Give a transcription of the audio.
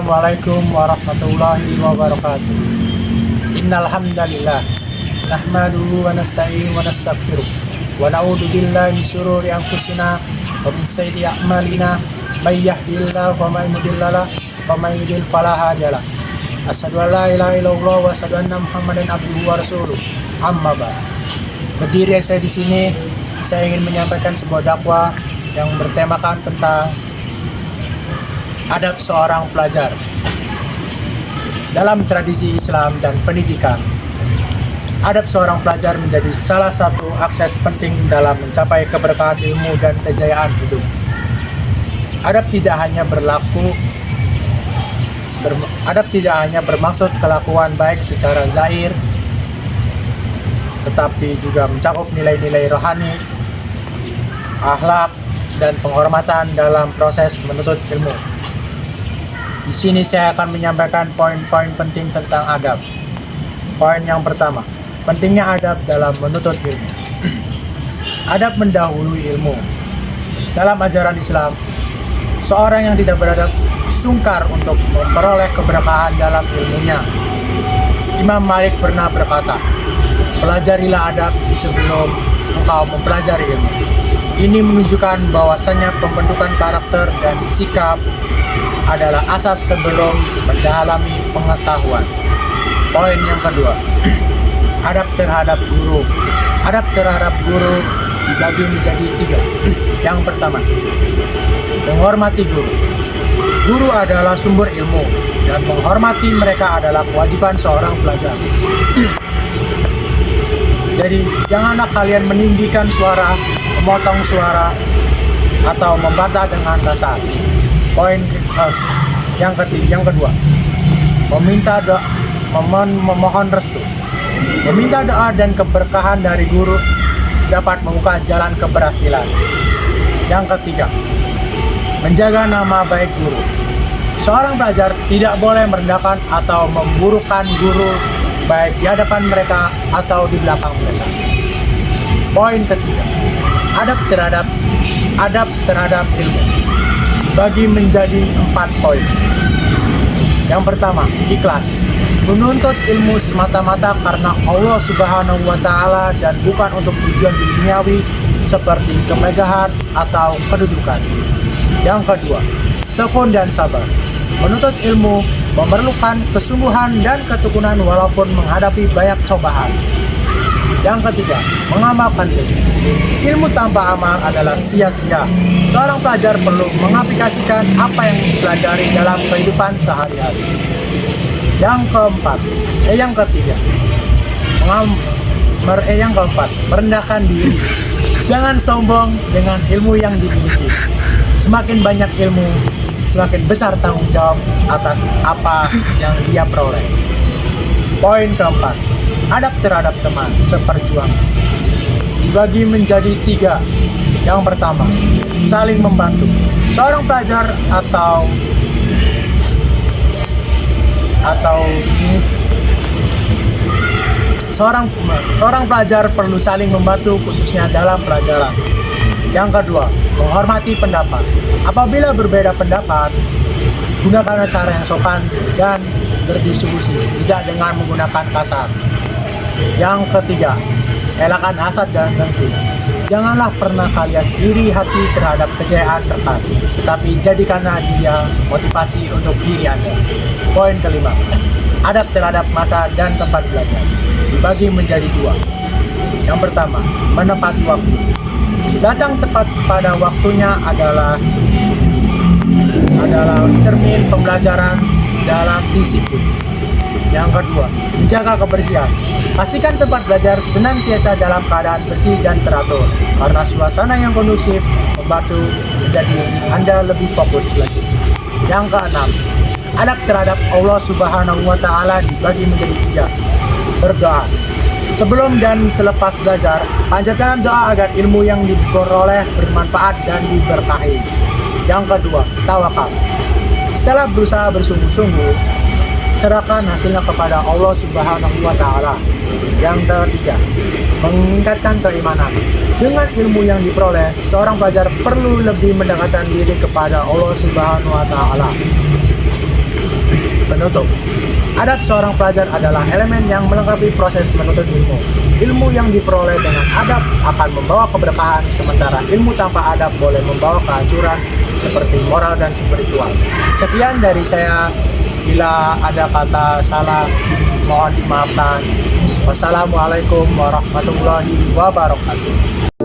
Assalamualaikum warahmatullahi wabarakatuh. Innal hamdalillah nahmaduhu wa nasta'inu wa nastaghfiruh wa na'udzu billahi min syururi anfusina wa min sayyiati a'malina may yahdihillahu fala mudilla lahu wa may yudlil fala hadiya lahu. Asyhadu an la ilaha illallah wa asyhadu anna Muhammadan abduhu wa rasuluh. Amma ba'd. Berdiri saya di sini, saya ingin menyampaikan sebuah dakwah yang bertemakan tentang adab seorang pelajar. Dalam tradisi Islam dan pendidikan, adab seorang pelajar menjadi salah satu akses penting dalam mencapai keberkahan ilmu dan kejayaan hidup. Adab tidak hanya bermaksud kelakuan baik secara zahir, tetapi juga mencakup nilai-nilai rohani, akhlak, dan penghormatan dalam proses menuntut ilmu. Di sini saya akan menyampaikan poin-poin penting tentang adab. Poin yang pertama, pentingnya adab dalam menuntut ilmu. Adab mendahului ilmu. Dalam ajaran Islam, seorang yang tidak beradab sungkar untuk memperoleh keberkahan dalam ilmunya. Imam Malik pernah berkata, "Pelajarilah adab sebelum engkau mempelajari ilmu." Ini menunjukkan bahwasannya pembentukan karakter dan sikap adalah asas sebelum mendalami pengetahuan. Poin yang kedua, adab terhadap guru. Adab terhadap guru dibagi menjadi 3. Yang pertama, menghormati guru. Guru adalah sumber ilmu dan menghormati mereka adalah kewajiban seorang pelajar. Jadi janganlah kalian meninggikan suara, memotong suara, atau membantah dengan kasar. Poin yang kedua, memohon restu. Meminta doa dan keberkahan dari guru dapat membuka jalan keberhasilan. Yang ketiga, menjaga nama baik guru. Seorang pelajar tidak boleh merendahkan atau memburukkan guru, baik di hadapan mereka atau di belakang mereka. Poin ketiga, adab terhadap ilmu bagi menjadi 4 poin. Yang pertama, ikhlas. Menuntut ilmu semata-mata karena Allah Subhanahu wa Ta'ala dan bukan untuk tujuan duniawi seperti kemegahan atau kedudukan. Yang kedua, tekun dan sabar. Menuntut ilmu memerlukan kesungguhan dan ketekunan walaupun menghadapi banyak cobaan. Yang ketiga, mengamalkan ilmu. Ilmu tanpa amal adalah sia-sia. Seorang pelajar perlu mengaplikasikan apa yang dipelajari dalam kehidupan sehari-hari. Yang ketiga, merendahkan diri. Jangan sombong dengan ilmu yang dimiliki. Semakin banyak ilmu, semakin besar tanggung jawab atas apa yang dia peroleh. Poin keempat, adab terhadap teman seperjuangan dibagi menjadi 3. Yang pertama, saling membantu. Seorang pelajar atau seorang pelajar perlu saling membantu khususnya dalam pelajaran. Yang kedua, menghormati pendapat. Apabila berbeda pendapat, gunakan cara yang sopan dan berdiskusi, tidak dengan menggunakan kasar. Yang ketiga, elakkan hasad dan dengki. Janganlah pernah kalian iri hati terhadap kejayaan rekan, tetapi jadikanlah dia motivasi untuk diri Anda. Poin kelima, adab terhadap masa dan tempat belajar dibagi menjadi 2. Yang pertama, menepati waktu. Datang tepat pada waktunya adalah cermin pembelajaran dalam disiplin. Yang kedua, menjaga kebersihan. Pastikan tempat belajar senantiasa dalam keadaan bersih dan teratur, karena suasana yang kondusif membantu menjadi Anda lebih fokus lagi. Yang keenam, adab terhadap Allah Subhanahu wa Ta'ala dibagi menjadi 3. Berdoa. Sebelum dan selepas belajar, panjatkan doa agar ilmu yang diperoleh bermanfaat dan diberkahi. Yang kedua, tawakal. Setelah berusaha bersungguh-sungguh, serahkan hasilnya kepada Allah Subhanahu wa Ta'ala. Yang ketiga, meningkatkan keimanan. Dengan ilmu yang diperoleh, seorang pelajar perlu lebih mendekatkan diri kepada Allah Subhanahu wa Ta'ala. menutup. Adab seorang pelajar adalah elemen yang melengkapi proses menuntut ilmu. Ilmu yang diperoleh dengan adab akan membawa keberkahan, sementara ilmu tanpa adab boleh membawa kehancuran seperti moral dan spiritual. Sekian dari saya. Bila ada kata salah, mohon dimaafkan. Wassalamualaikum warahmatullahi wabarakatuh.